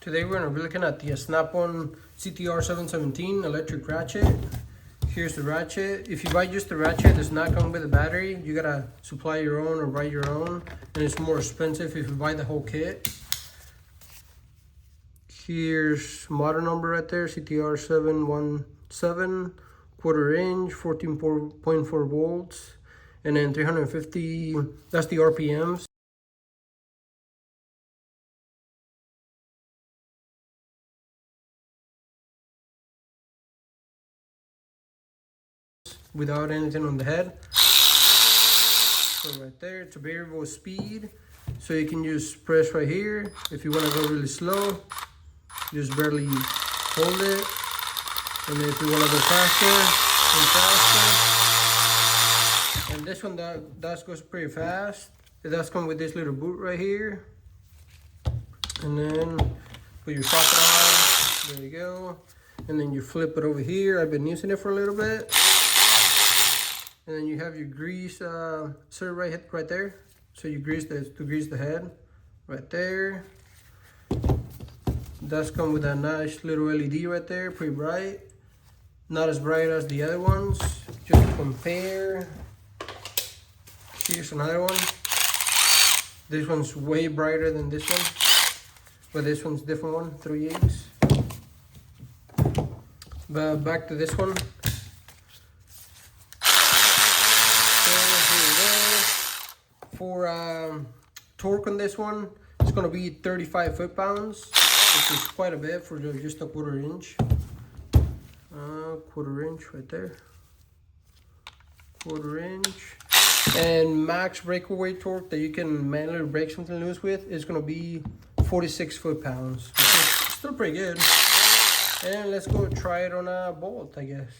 Today we're going to be looking at the Snap-on CTR717 electric ratchet. Here's the ratchet. If you buy just the ratchet, it does not come with a battery. You gotta supply your own or buy your own, and it's more expensive if you buy the whole kit. Here's model number right there, CTR717, 1/4 inch, 14.4 volts, and then 350, that's the RPMs. Without anything on the head. So right there, it's a variable speed, so you can just press right here. If you want to go really slow, just barely hold it, and then if you want to go faster, then faster. And this one that goes pretty fast. It does come with this little boot right here, and then put your socket on. There you go. And then you flip it over here. I've been using it for a little bit. And then you have your grease sir right there. So you grease the head right there. Does come with a nice little LED right there, pretty bright. Not as bright as the other ones. Just to compare. Here's another one. This one's way brighter than this one, but this one's a different one, 3/8. But back to this one. For torque on this one, it's going to be 35 foot-pounds, which is quite a bit for just a 1/4 inch. 1/4 inch right there. 1/4 inch. And max breakaway torque that you can manually break something loose with is going to be 46 foot-pounds, which is still pretty good. And let's go try it on a bolt, I guess.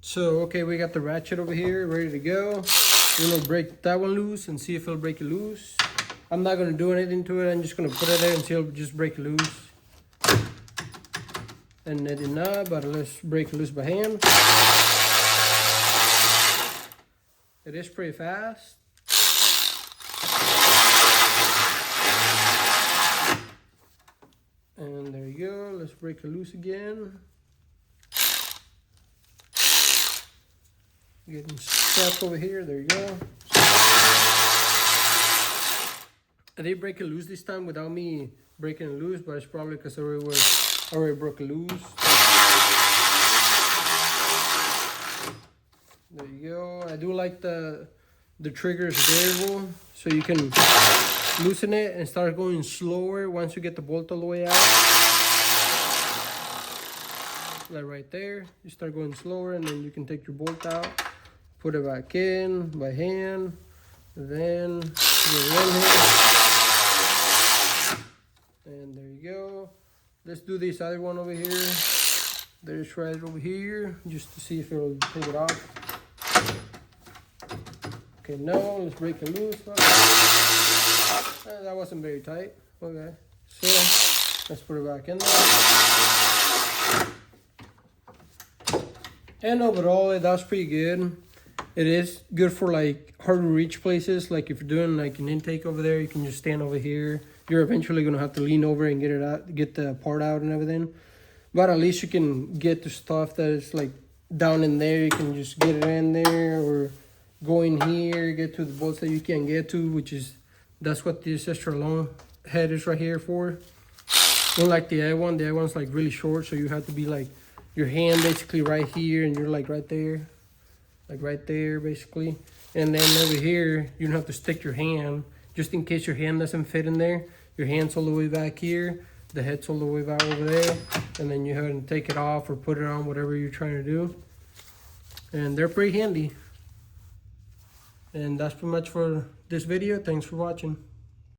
So, okay, we got the ratchet over here ready to go. We're gonna break that one loose and see if it'll break it loose. I'm not gonna do anything to it. I'm just gonna put it there and see if it'll just break it loose. And it did not, but let's break it loose by hand. It is pretty fast. And there you go. Let's break it loose again. Getting stuck over here, there you go. I did break it loose this time without me breaking it loose, but it's probably because I already broke it loose. There you go. I do like the trigger is variable, so you can loosen it and start going slower once you get the bolt all the way out. Like right there, you start going slower, and then you can take your bolt out. Put it back in by hand, then get it in here. And there you go. Let's do this other one over here. There's right over here, just to see if it'll take it off. Okay, no, let's break it loose. That wasn't very tight. Okay, so let's put it back in there. And overall, it does pretty good. It is good for like hard to reach places. Like if you're doing like an intake over there, you can just stand over here. You're eventually gonna have to lean over and get it out, get the part out and everything. But at least you can get the stuff that is like down in there. You can just get it in there, or go in here, get to the bolts that you can get to, that's what this extra long head is right here for. Unlike the other one, one's like really short, so you have to be like your hand basically right here, and you're like right there. Like right there, basically. And then over here, you don't have to stick your hand, just in case your hand doesn't fit in there. Your hand's all the way back here, the head's all the way back over there, and then you have to take it off or put it on, whatever you're trying to do. And they're pretty handy. And that's pretty much for this video. Thanks for watching.